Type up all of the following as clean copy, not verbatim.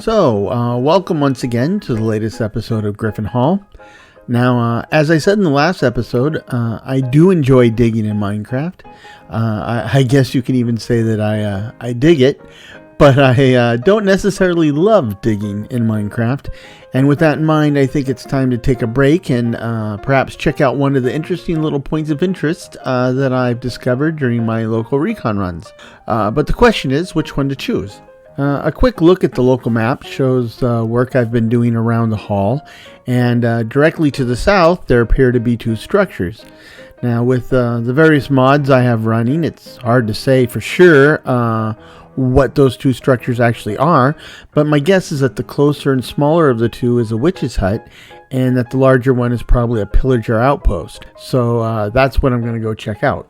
Welcome once again to the latest episode of Gryphon Hall. Now, as I said in the last episode, I do enjoy digging in Minecraft. I guess you can even say that I dig it, but I don't necessarily love digging in Minecraft. And with that in mind, I think it's time to take a break and perhaps check out one of the interesting little points of interest that I've discovered during my local recon runs. But the question is, which one to choose? A quick look at the local map shows work I've been doing around the hall, and directly to the south there appear to be two structures. Now with the various mods I have running, it's hard to say for sure what those two structures actually are, but my guess is that the closer and smaller of the two is a witch's hut, and that the larger one is probably a pillager outpost. So that's what I'm going to go check out.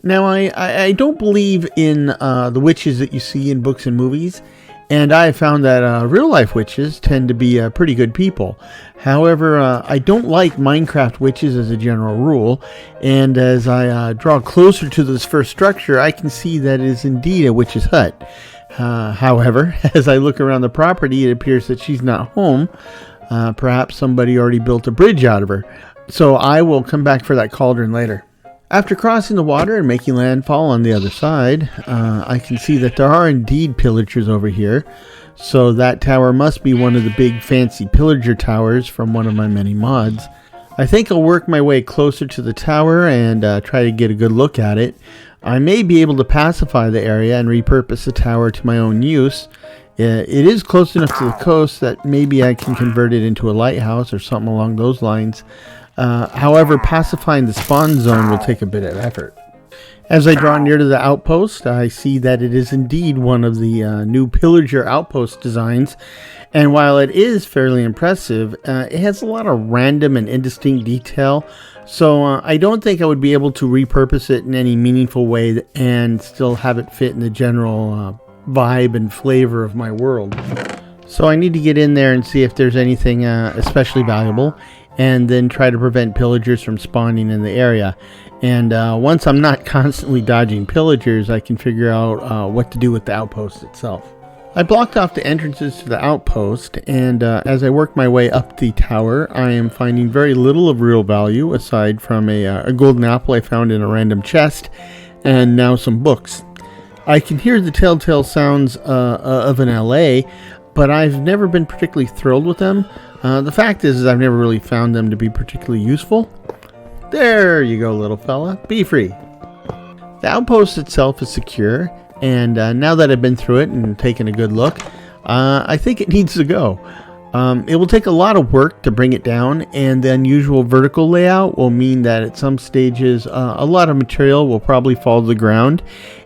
Now, I don't believe in the witches that you see in books and movies, and I have found that real-life witches tend to be pretty good people. However, I don't like Minecraft witches as a general rule, and as I draw closer to this first structure, I can see that it is indeed a witch's hut. However, as I look around the property, it appears that she's not home. Perhaps somebody already built a bridge out of her. So I will come back for that cauldron later. After crossing the water and making landfall on the other side, I can see that there are indeed pillagers over here. So that tower must be one of the big fancy pillager towers from one of my many mods. I think I'll work my way closer to the tower and try to get a good look at it. I may be able to pacify the area and repurpose the tower to my own use. It is close enough to the coast that maybe I can convert it into a lighthouse or something along those lines. However, pacifying the spawn zone will take a bit of effort. As I draw near to the outpost, I see that it is indeed one of the new Pillager Outpost designs, and while it is fairly impressive, it has a lot of random and indistinct detail, so I don't think I would be able to repurpose it in any meaningful way and still have it fit in the general vibe and flavor of my world. So I need to get in there and see if there's anything especially valuable, and then try to prevent pillagers from spawning in the area. And once I'm not constantly dodging pillagers, I can figure out what to do with the outpost itself. I blocked off the entrances to the outpost, and as I work my way up the tower, I am finding very little of real value aside from a golden apple I found in a random chest, and now some books. I can hear the telltale sounds of an LA, but I've never been particularly thrilled with them. The fact is I've never really found them to be particularly useful. There you go, little fella. Be free. The outpost itself is secure, and now that I've been through it and taken a good look, I think it needs to go. It will take a lot of work to bring it down, and the unusual vertical layout will mean that at some stages a lot of material will probably fall to the ground,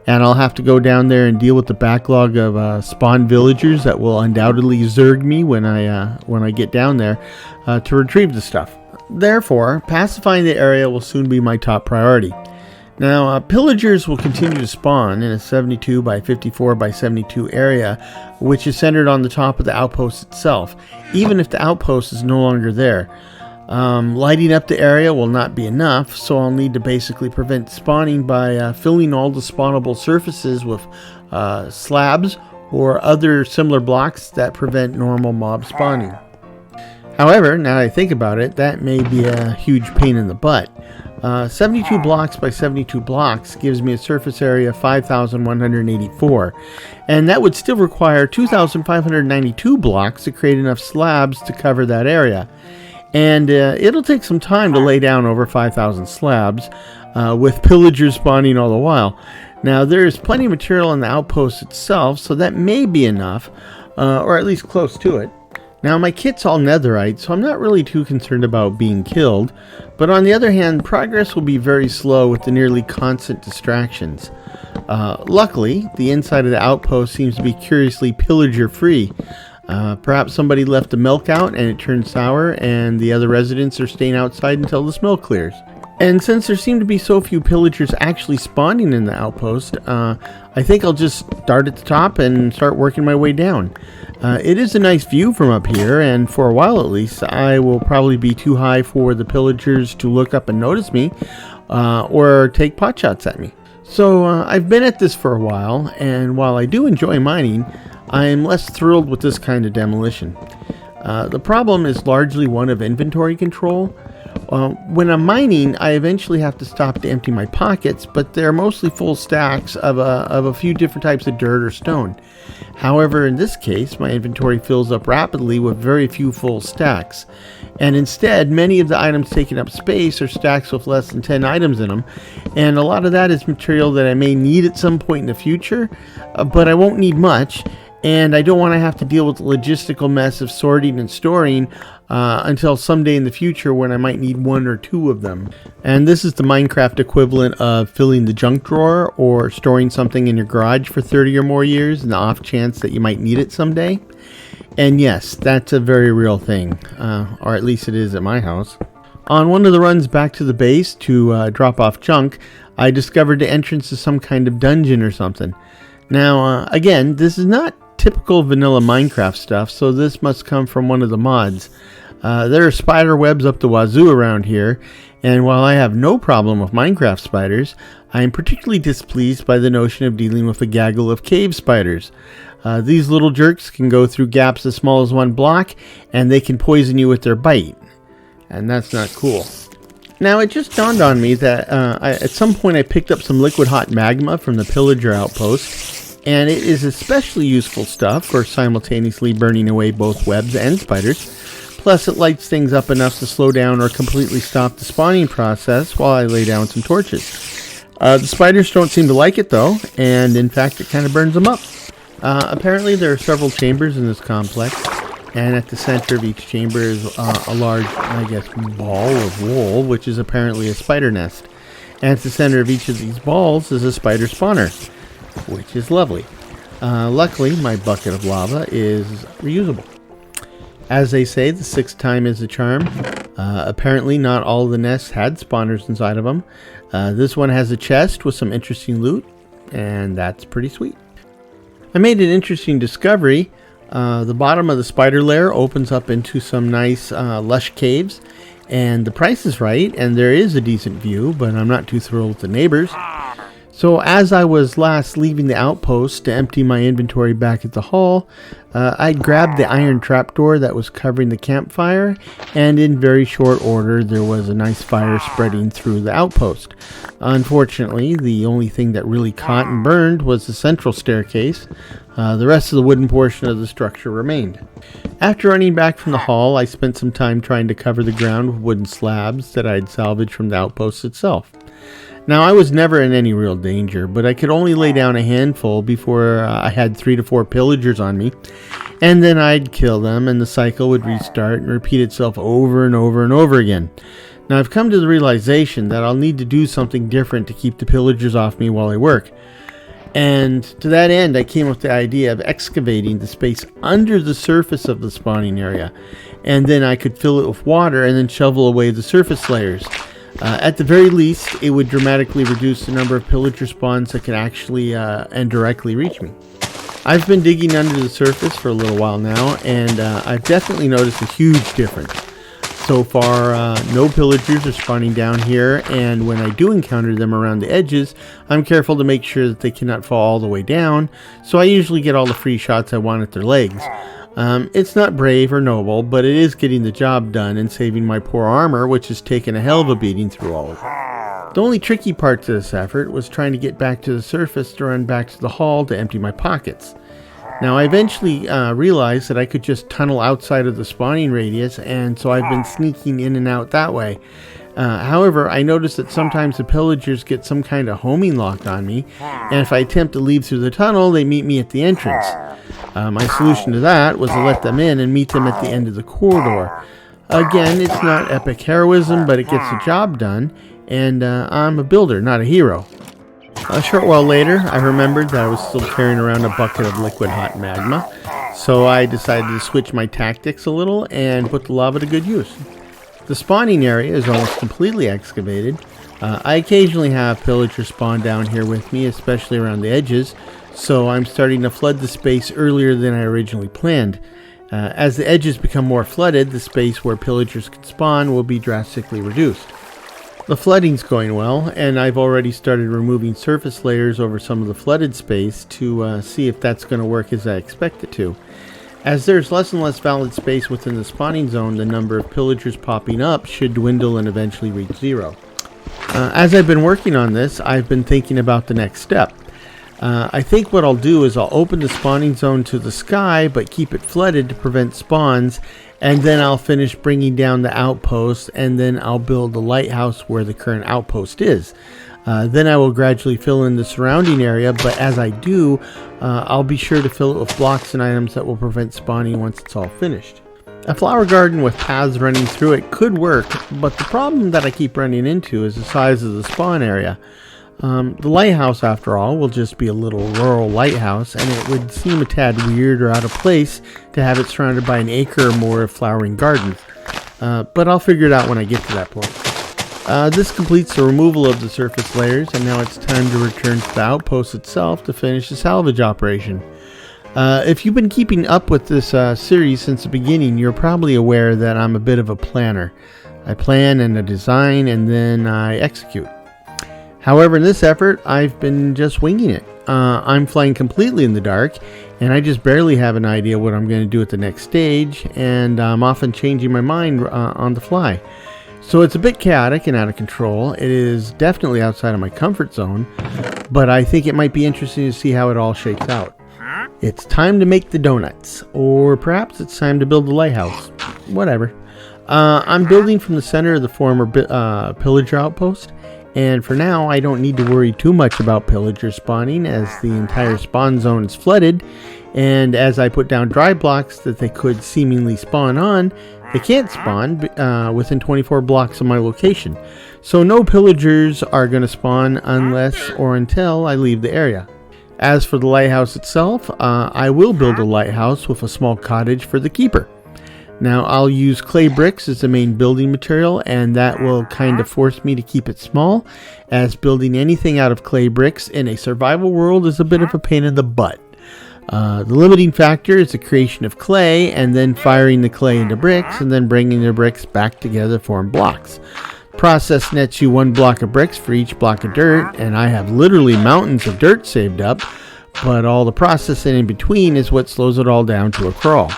and I'll have to go down there and deal with the backlog of spawn villagers that will undoubtedly zerg me when I get down there to retrieve the stuff. Therefore, pacifying the area will soon be my top priority. Now, pillagers will continue to spawn in a 72 by 54 by 72 area, which is centered on the top of the outpost itself, even if the outpost is no longer there. Lighting up the area will not be enough, so I'll need to basically prevent spawning by filling all the spawnable surfaces with slabs or other similar blocks that prevent normal mob spawning. However, now that I think about it, that may be a huge pain in the butt. 72 blocks by 72 blocks gives me a surface area of 5,184, and that would still require 2,592 blocks to create enough slabs to cover that area. And it'll take some time to lay down over 5,000 slabs, with pillagers spawning all the while. Now, there's plenty of material in the outpost itself, so that may be enough, or at least close to it. Now, my kit's all netherite, so I'm not really too concerned about being killed, but on the other hand, progress will be very slow with the nearly constant distractions. Luckily, the inside of the outpost seems to be curiously pillager-free. Perhaps somebody left the milk out and it turned sour, and the other residents are staying outside until the smell clears. And since there seem to be so few pillagers actually spawning in the outpost, I think I'll just start at the top and start working my way down. It is a nice view from up here, and for a while at least, I will probably be too high for the pillagers to look up and notice me, or take potshots at me. So I've been at this for a while, and while I do enjoy mining, I am less thrilled with this kind of demolition. The problem is largely one of inventory control. When I'm mining, I eventually have to stop to empty my pockets, but they're mostly full stacks of a few different types of dirt or stone. However, in this case, my inventory fills up rapidly with very few full stacks. And instead, many of the items taking up space are stacks with less than 10 items in them. And a lot of that is material that I may need at some point in the future, but I won't need much. And I don't want to have to deal with the logistical mess of sorting and storing until someday in the future when I might need one or two of them. And this is the Minecraft equivalent of filling the junk drawer or storing something in your garage for 30 or more years in the off chance that you might need it someday. And yes, that's a very real thing, or at least it is at my house. On one of the runs back to the base to drop off junk, I discovered the entrance to some kind of dungeon or something. Now, again, this is not typical vanilla Minecraft stuff, so this must come from one of the mods. There are spider webs up the wazoo around here, and while I have no problem with Minecraft spiders, I am particularly displeased by the notion of dealing with a gaggle of cave spiders. These little jerks can go through gaps as small as 1 block, and they can poison you with their bite. And that's not cool. Now, it just dawned on me that at some point I picked up some liquid hot magma from the Pillager Outpost, and it is especially useful stuff for simultaneously burning away both webs and spiders. Plus, it lights things up enough to slow down or completely stop the spawning process while I lay down some torches. The spiders don't seem to like it though, and in fact it kind of burns them up. Apparently there are several chambers in this complex, and at the center of each chamber is a large, I guess, ball of wool, which is apparently a spider nest. And at the center of each of these balls is a spider spawner, which is lovely. Luckily, my bucket of lava is reusable. As they say, the 6th time is the charm. Apparently, not all of the nests had spawners inside of them. This one has a chest with some interesting loot, and that's pretty sweet. I made an interesting discovery. The bottom of the spider lair opens up into some nice, lush caves, and the price is right, and there is a decent view, but I'm not too thrilled with the neighbors. So as I was last leaving the outpost to empty my inventory back at the hall, I'd grabbed the iron trapdoor that was covering the campfire, and in very short order there was a nice fire spreading through the outpost. Unfortunately, the only thing that really caught and burned was the central staircase. The rest of the wooden portion of the structure remained. After running back from the hall, I spent some time trying to cover the ground with wooden slabs that I'd salvaged from the outpost itself. Now, I was never in any real danger, but I could only lay down a handful before I had 3 to 4 pillagers on me, and then I'd kill them, and the cycle would restart and repeat itself over and over and over again. Now, I've come to the realization that I'll need to do something different to keep the pillagers off me while I work. And to that end, I came up with the idea of excavating the space under the surface of the spawning area, and then I could fill it with water and then shovel away the surface layers. At the very least, it would dramatically reduce the number of pillager spawns that can actually and directly reach me. I've been digging under the surface for a little while now, and I've definitely noticed a huge difference. So far, no pillagers are spawning down here, and when I do encounter them around the edges, I'm careful to make sure that they cannot fall all the way down, so I usually get all the free shots I want at their legs. It's not brave or noble, but it is getting the job done and saving my poor armor, which has taken a hell of a beating through all of it. The only tricky part to this effort was trying to get back to the surface to run back to the hall to empty my pockets. Now, I eventually realized that I could just tunnel outside of the spawning radius, and so I've been sneaking in and out that way. However, I noticed that sometimes the pillagers get some kind of homing lock on me, and if I attempt to leave through the tunnel, they meet me at the entrance. My solution to that was to let them in and meet them at the end of the corridor. Again, it's not epic heroism, but it gets the job done, and I'm a builder, not a hero. A short while later, I remembered that I was still carrying around a bucket of liquid hot magma, so I decided to switch my tactics a little and put the lava to good use. The spawning area is almost completely excavated. I occasionally have pillagers spawn down here with me, especially around the edges, so I'm starting to flood the space earlier than I originally planned. As the edges become more flooded, the space where pillagers can spawn will be drastically reduced. The flooding's going well, and I've already started removing surface layers over some of the flooded space to see if that's going to work as I expect it to. As there's less and less valid space within the spawning zone, the number of pillagers popping up should dwindle and eventually reach zero. As I've been working on this, I've been thinking about the next step. I think what I'll do is I'll open the spawning zone to the sky, but keep it flooded to prevent spawns, and then I'll finish bringing down the outpost, and then I'll build the lighthouse where the current outpost is. Then I will gradually fill in the surrounding area, but as I do, I'll be sure to fill it with blocks and items that will prevent spawning once it's all finished. A flower garden with paths running through it could work, but the problem that I keep running into is the size of the spawn area. The lighthouse, after all, will just be a little rural lighthouse, and it would seem a tad weird or out of place to have it surrounded by an acre or more of flowering gardens. But I'll figure it out when I get to that point. This completes the removal of the surface layers, and now it's time to return to the outpost itself to finish the salvage operation. If you've been keeping up with this series since the beginning, you're probably aware that I'm a bit of a planner. I plan and I design, and then I execute. However, in this effort, I've been just winging it. I'm flying completely in the dark, and I just barely have an idea what I'm going to do at the next stage, and I'm often changing my mind on the fly. So it's a bit chaotic and out of control. It is definitely outside of my comfort zone, but I think it might be interesting to see how it all shakes out. It's time to make the donuts, or perhaps it's time to build the lighthouse. Whatever. I'm building from the center of the former Pillager Outpost. And for now, I don't need to worry too much about pillagers spawning, as the entire spawn zone is flooded, and as I put down dry blocks that they could seemingly spawn on, they can't spawn within 24 blocks of my location. So no pillagers are going to spawn unless or until I leave the area. As for the lighthouse itself, I will build a lighthouse with a small cottage for the keeper. Now, I'll use clay bricks as the main building material, and that will kind of force me to keep it small, as building anything out of clay bricks in a survival world is a bit of a pain in the butt. The limiting factor is the creation of clay, and then firing the clay into bricks, and then bringing the bricks back together to form blocks. Process nets you 1 block of bricks for each block of dirt, and I have literally mountains of dirt saved up, but all the processing in between is what slows it all down to a crawl.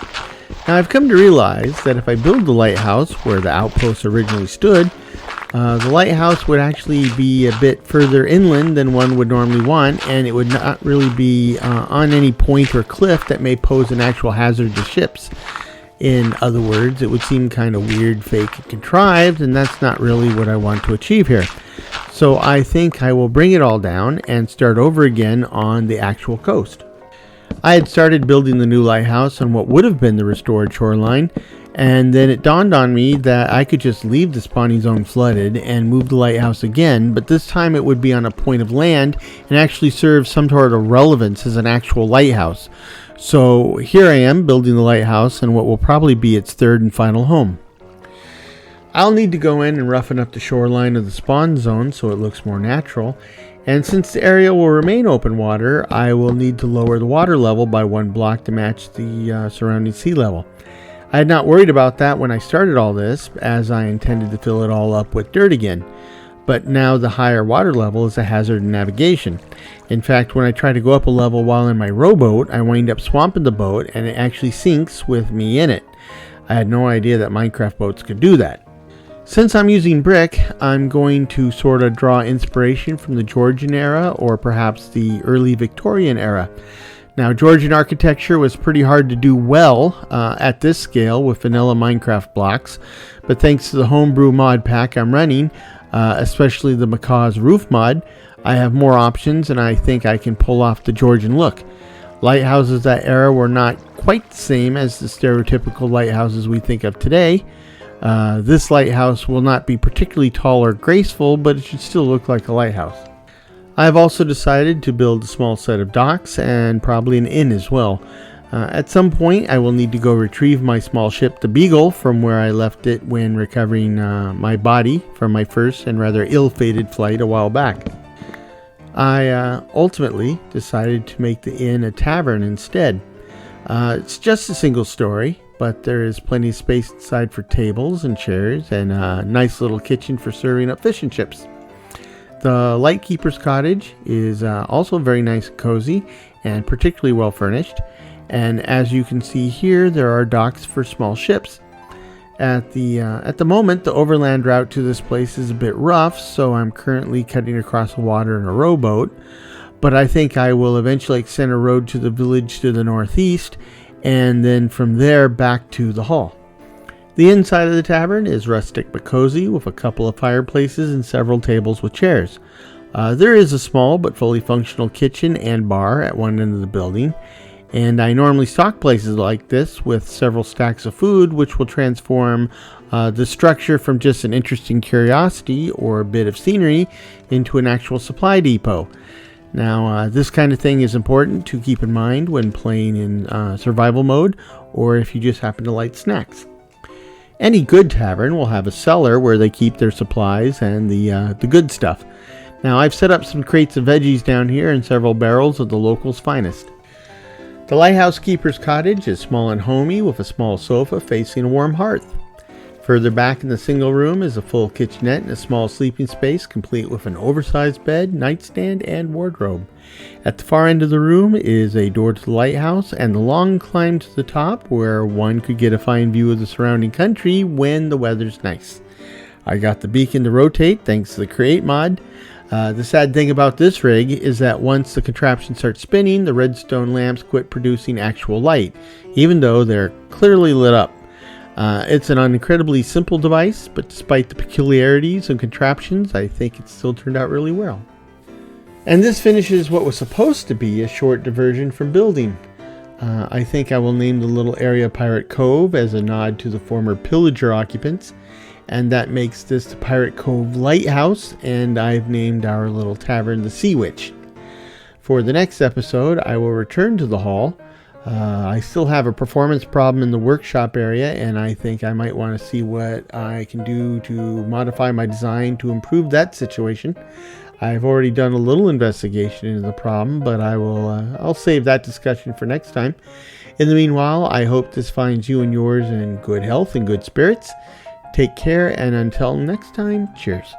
Now, I've come to realize that if I build the lighthouse where the outpost originally stood, the lighthouse would actually be a bit further inland than one would normally want, and it would not really be on any point or cliff that may pose an actual hazard to ships. In other words, it would seem kind of weird, fake, and contrived, and that's not really what I want to achieve here. So I think I will bring it all down and start over again on the actual coast. I had started building the new lighthouse on what would have been the restored shoreline, and then it dawned on me that I could just leave the spawning zone flooded and move the lighthouse again, but this time it would be on a point of land and actually serve some sort of relevance as an actual lighthouse. So here I am building the lighthouse in what will probably be its third and final home. I'll need to go in and roughen up the shoreline of the spawn zone so it looks more natural. And since the area will remain open water, I will need to lower the water level by 1 block to match the surrounding sea level. I had not worried about that when I started all this, as I intended to fill it all up with dirt again. But now the higher water level is a hazard in navigation. In fact, when I try to go up a level while in my rowboat, I wind up swamping the boat and it actually sinks with me in it. I had no idea that Minecraft boats could do that. Since I'm using brick, I'm going to sort of draw inspiration from the Georgian era or perhaps the early Victorian era. Now, Georgian architecture was pretty hard to do well at this scale with vanilla Minecraft blocks, but thanks to the homebrew mod pack I'm running, especially the Macaw's roof mod, I have more options and I think I can pull off the Georgian look. Lighthouses that era were not quite the same as the stereotypical lighthouses we think of today. This lighthouse will not be particularly tall or graceful, but it should still look like a lighthouse. I have also decided to build a small set of docks and probably an inn as well. At some point I will need to go retrieve my small ship, the Beagle, from where I left it when recovering my body from my first and rather ill-fated flight a while back. I ultimately decided to make the inn a tavern instead. It's just a single story, but there is plenty of space inside for tables and chairs, and a nice little kitchen for serving up fish and chips. The Lightkeeper's Cottage is also very nice and cozy, and particularly well furnished. And as you can see here, there are docks for small ships. At the moment, the overland route to this place is a bit rough, so I'm currently cutting across the water in a rowboat. But I think I will eventually extend a road to the village to the northeast, and then from there back to the hall. The inside of the tavern is rustic but cozy, with a couple of fireplaces and several tables with chairs. There is a small but fully functional kitchen and bar at one end of the building, and I normally stock places like this with several stacks of food, which will transform the structure from just an interesting curiosity or a bit of scenery into an actual supply depot. Now, this kind of thing is important to keep in mind when playing in survival mode, or if you just happen to like snacks. Any good tavern will have a cellar where they keep their supplies and the good stuff. Now, I've set up some crates of veggies down here and several barrels of the locals' finest. The Lighthouse Keeper's Cottage is small and homey, with a small sofa facing a warm hearth. Further back in the single room is a full kitchenette and a small sleeping space, complete with an oversized bed, nightstand, and wardrobe. At the far end of the room is a door to the lighthouse and the long climb to the top, where one could get a fine view of the surrounding country when the weather's nice. I got the beacon to rotate thanks to the Create mod. The sad thing about this rig is that once the contraption starts spinning, the redstone lamps quit producing actual light, even though they're clearly lit up. It's an incredibly simple device, but despite the peculiarities and contraptions, I think it still turned out really well. And this finishes what was supposed to be a short diversion from building. I think I will name the little area Pirate Cove as a nod to the former Pillager occupants, and that makes this the Pirate Cove Lighthouse, and I've named our little tavern the Sea Witch. For the next episode, I will return to the hall. I still have a performance problem in the workshop area, and I think I might want to see what I can do to modify my design to improve that situation. I've already done a little investigation into the problem, but I'll save that discussion for next time. In the meanwhile, I hope this finds you and yours in good health and good spirits. Take care, and until next time, cheers.